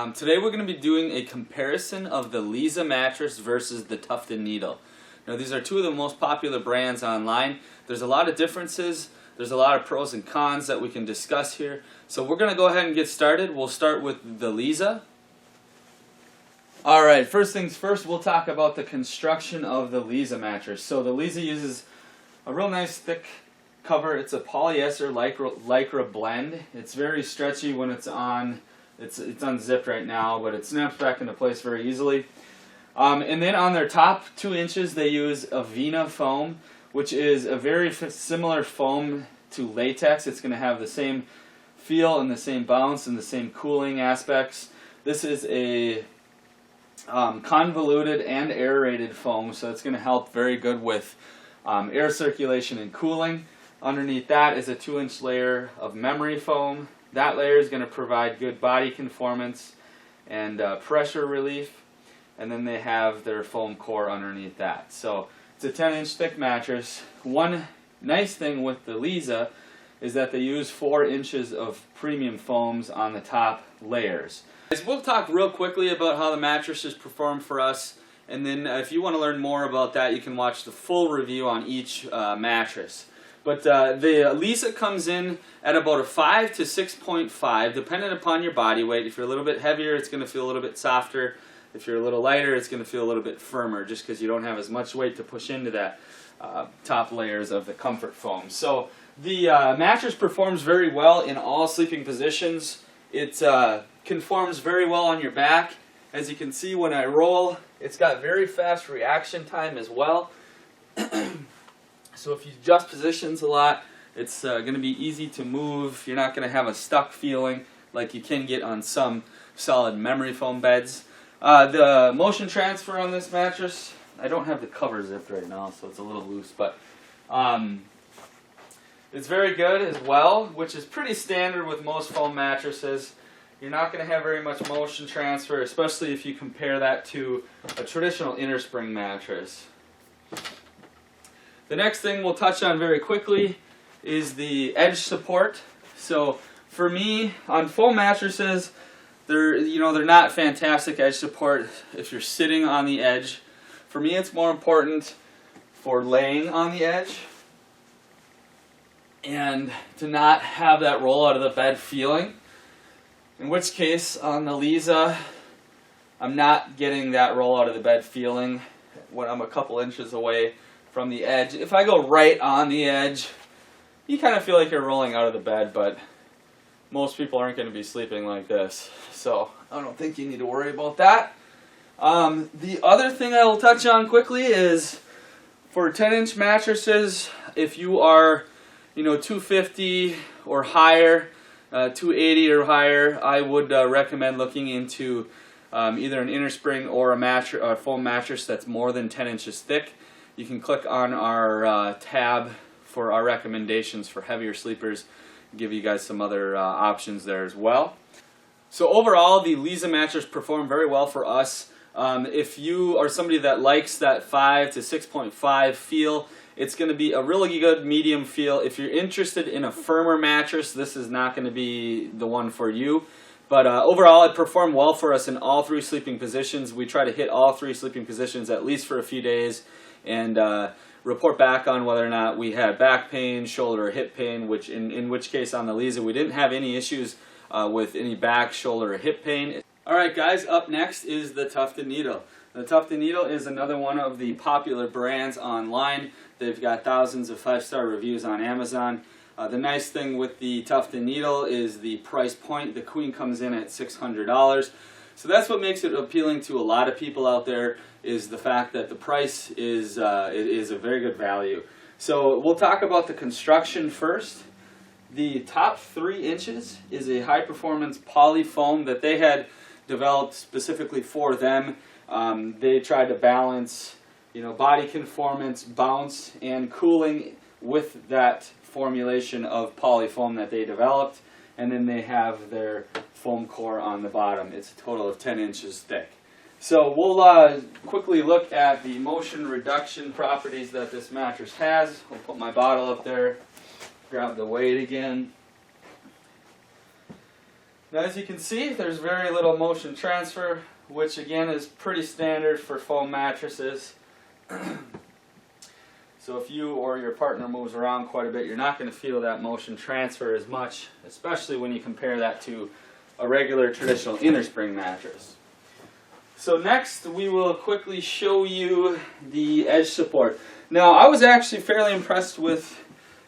Today we're going to be doing a comparison of the Leesa mattress versus the Tuft Needle. Now these are two of the most popular brands online. There's a lot of differences, there's a lot of pros and cons that we can discuss here. So we're going to go ahead and get started. We'll start with the Leesa. Alright, first things first, we'll talk about the construction of the Leesa mattress. So the Leesa uses a real nice thick cover. It's a polyester lycra blend. It's very stretchy when it's on. It's unzipped right now, but it snaps back into place very easily. And then on their top 2 inches, they use Avena foam, which is a very similar foam to latex. It's going to have the same feel and the same bounce and the same cooling aspects. This is a convoluted and aerated foam, so it's going to help very good with air circulation and cooling. Underneath that is a 2-inch layer of memory foam. That layer is going to provide good body conformance and pressure relief, and then they have their foam core underneath that. So it's a 10-inch thick mattress. One nice thing with the Leesa is that they use 4 inches of premium foams on the top layers. We'll talk real quickly about how the mattresses perform for us, and then if you want to learn more about that, you can watch the full review on each mattress. But the Leesa comes in at about a 5 to 6.5, depending upon your body weight. If you're a little bit heavier, it's going to feel a little bit softer. If you're a little lighter, it's going to feel a little bit firmer, just because you don't have as much weight to push into that top layers of the comfort foam. So the mattress performs very well in all sleeping positions. It conforms very well on your back. As you can see when I roll, it's got very fast reaction time as well. So if you adjust positions a lot, it's going to be easy to move. You're not going to have a stuck feeling like you can get on some solid memory foam beds. The motion transfer on this mattress, I don't have the cover zipped right now, so it's a little loose, but it's very good as well, which is pretty standard with most foam mattresses. You're not going to have very much motion transfer, especially if you compare that to a traditional innerspring mattress. The next thing we'll touch on very quickly is the edge support. So for me, on foam mattresses, they're not fantastic edge support if you're sitting on the edge. For me, it's more important for laying on the edge and to not have that roll out of the bed feeling. In which case, on the Leesa, I'm not getting that roll out of the bed feeling when I'm a couple inches away from the edge. If I go right on the edge, you kind of feel like you're rolling out of the bed, but most people aren't going to be sleeping like this, so I don't think you need to worry about that. The other thing I will touch on quickly is for 10-inch mattresses, if you are 250 or higher, 280 or higher, I would recommend looking into either an innerspring or a foam mattress that's more than 10 inches thick. You can click on our tab for our recommendations for heavier sleepers, give you guys some other options there as well. So overall, the Leesa mattress performed very well for us. If you are somebody that likes that 5 to 6.5 feel, it's going to be a really good medium feel. If you're interested in a firmer mattress, this is not going to be the one for you. But overall, it performed well for us in all 3 sleeping positions. We try to hit all 3 sleeping positions at least for a few days and report back on whether or not we had back pain, shoulder, or hip pain, which in which case on the Leesa we didn't have any issues with any back, shoulder, or hip pain. Alright guys, up next is the Tuft Needle. The Tuft Needle is another one of the popular brands online. They've got thousands of 5-star reviews on Amazon. The nice thing with the Tuft Needle is the price point. The queen comes in at $600. So that's what makes it appealing to a lot of people out there, is the fact that the price is a very good value. So we'll talk about the construction first. The top 3 inches is a high-performance poly foam that they had developed specifically for them. They tried to balance, body conformance, bounce, and cooling with that formulation of poly foam that they developed. And then they have their foam core on the bottom. It's a total of 10 inches thick. So we'll quickly look at the motion reduction properties that this mattress has. I'll put my bottle up there, grab the weight again. Now, as you can see, there's very little motion transfer, which again is pretty standard for foam mattresses. So if you or your partner moves around quite a bit, you're not going to feel that motion transfer as much, especially when you compare that to a regular traditional innerspring mattress. So next we will quickly show you the edge support. Now, I was actually fairly impressed with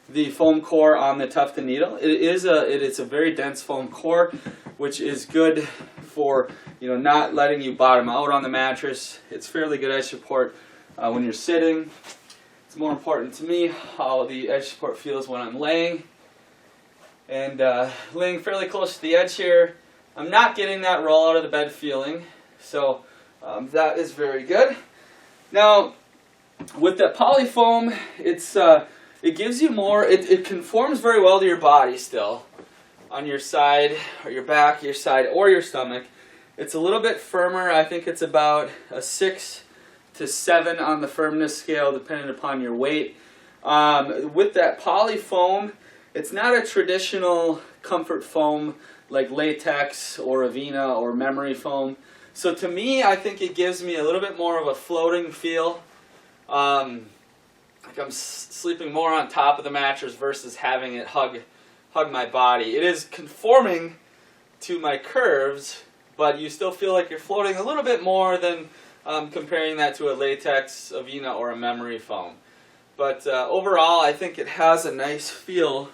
the foam core on the Tuft Needle. It's a very dense foam core, which is good for not letting you bottom out on the mattress. It's fairly good edge support when you're sitting. It's more important to me how the edge support feels when I'm laying. And laying fairly close to the edge here, I'm not getting that roll out of the bed feeling, so that is very good. Now, with that poly foam, it gives you more. It conforms very well to your body still, on your side or your back, your side or your stomach. It's a little bit firmer. I think it's about a 6 to 7 on the firmness scale, depending upon your weight. With that poly foam, it's not a traditional comfort foam like latex or Avena or memory foam. So to me, I think it gives me a little bit more of a floating feel. Like I'm sleeping more on top of the mattress versus having it hug my body. It is conforming to my curves, but you still feel like you're floating a little bit more than comparing that to a latex, Avena, or a memory foam. But overall, I think it has a nice feel.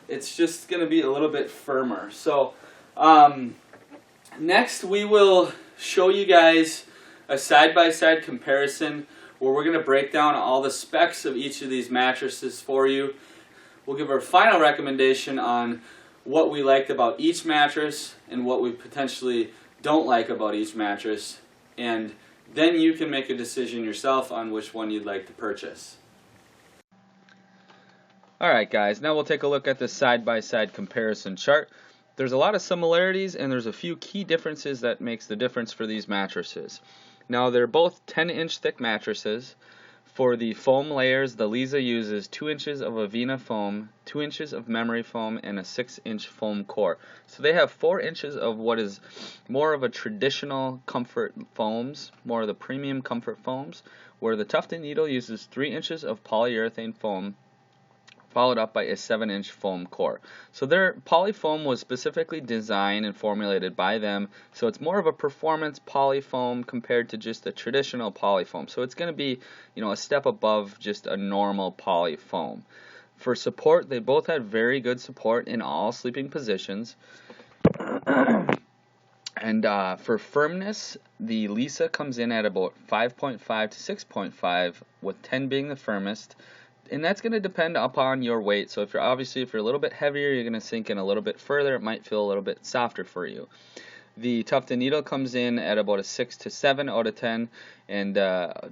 It's just going to be a little bit firmer. So next we will show you guys a side-by-side comparison where we're going to break down all the specs of each of these mattresses for you. We'll give our final recommendation on what we liked about each mattress and what we potentially don't like about each mattress. And then you can make a decision yourself on which one you'd like to purchase. Alright guys, now we'll take a look at the side-by-side comparison chart. There's a lot of similarities and there's a few key differences that makes the difference for these mattresses. Now they're both 10-inch thick mattresses. For the foam layers, the Leesa uses 2 inches of Avena foam, 2 inches of memory foam, and a 6-inch foam core. So they have 4 inches of what is more of a traditional comfort foams, more of the premium comfort foams, where the Tuft Needle uses 3 inches of polyurethane foam, followed up by a 7-inch foam core. So their poly foam was specifically designed and formulated by them, so it's more of a performance poly foam compared to just a traditional poly foam. So it's going to be, a step above just a normal poly foam. For support, they both had very good support in all sleeping positions. And for firmness, the Leesa comes in at about 5.5 to 6.5, with 10 being the firmest. And that's going to depend upon your weight. So if you're a little bit heavier, you're going to sink in a little bit further. It might feel a little bit softer for you. The Tuft Needle comes in at about a 6 to 7 out of 10, and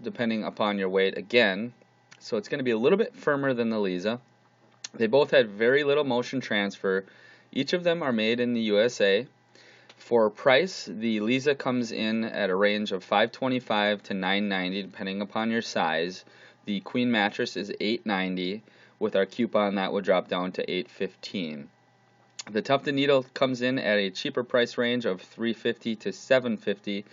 depending upon your weight again. So it's going to be a little bit firmer than the Leesa. They both had very little motion transfer. Each of them are made in the USA. For price, the Leesa comes in at a range of $525 to $990, depending upon your size. The queen mattress is $890. With our coupon, that would drop down to $815. The Tuft Needle comes in at a cheaper price range of $350 to $750.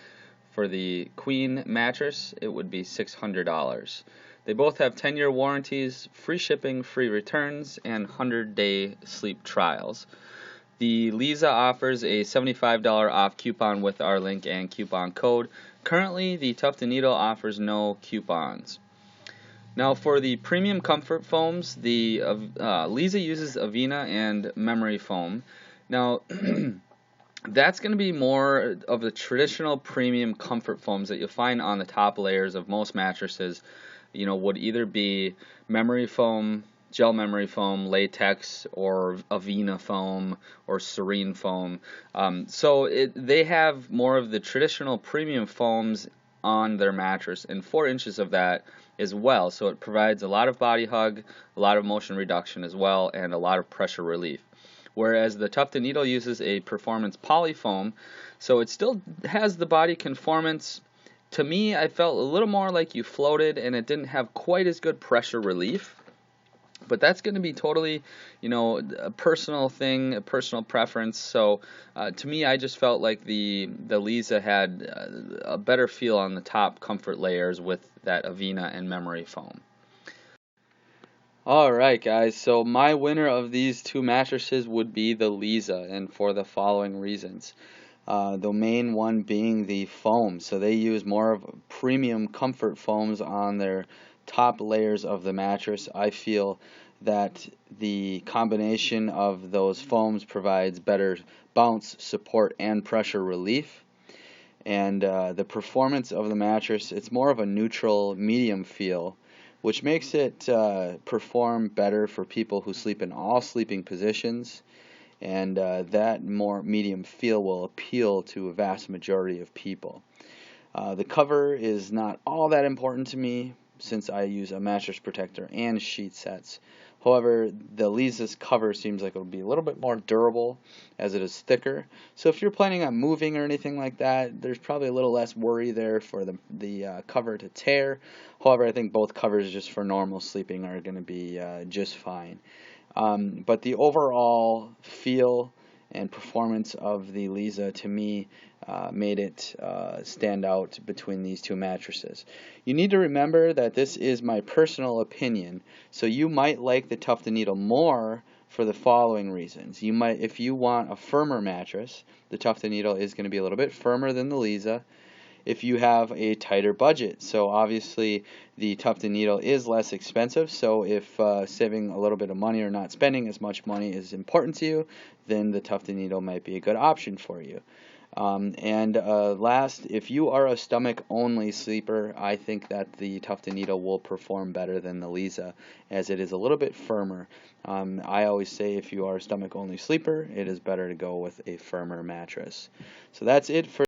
For the queen mattress, it would be $600. They both have 10-year warranties, free shipping, free returns, and 100-day sleep trials. The Leesa offers a $75 off coupon with our link and coupon code. Currently, the Tuft Needle offers no coupons. Now for the premium comfort foams, the Leesa uses Avena and memory foam. Now that's going to be more of the traditional premium comfort foams that you'll find on the top layers of most mattresses. Would either be memory foam, gel memory foam, latex, or Avena foam, or serene foam. They have more of the traditional premium foams on their mattress, and 4 inches of that as well, so it provides a lot of body hug, a lot of motion reduction as well, and a lot of pressure relief. Whereas the Tuft Needle uses a performance poly foam, so it still has the body conformance. To me, I felt a little more like you floated, and it didn't have quite as good pressure relief. But that's going to be totally, a personal thing, a personal preference. So to me, I just felt like the Leesa had a better feel on the top comfort layers with that Avena and memory foam. All right, guys. So my winner of these two mattresses would be the Leesa, and for the following reasons. The main one being the foam. So they use more of premium comfort foams on their top layers of the mattress. I feel that the combination of those foams provides better bounce, support, and pressure relief. And the performance of the mattress, it's more of a neutral medium feel, which makes it perform better for people who sleep in all sleeping positions. And that more medium feel will appeal to a vast majority of people. The cover is not all that important to me since I use a mattress protector and sheet sets. However, the Leesa's cover seems like it'll be a little bit more durable as it is thicker. So if you're planning on moving or anything like that, there's probably a little less worry there for the cover to tear. However, I think both covers just for normal sleeping are going to be just fine. But the overall feel and performance of the Leesa to me made it stand out between these two mattresses. You need to remember that this is my personal opinion, so you might like the Tuft Needle more for the following reasons. You might, if you want a firmer mattress, the Tuft Needle is going to be a little bit firmer than the Leesa. If you have a tighter budget, so obviously the Tuft Needle is less expensive, so if saving a little bit of money or not spending as much money is important to you, then the Tuft Needle might be a good option for you. Last, if you are a stomach-only sleeper, I think that the Tuft Needle will perform better than the Leesa, as it is a little bit firmer. I always say if you are a stomach-only sleeper, it is better to go with a firmer mattress. So that's it for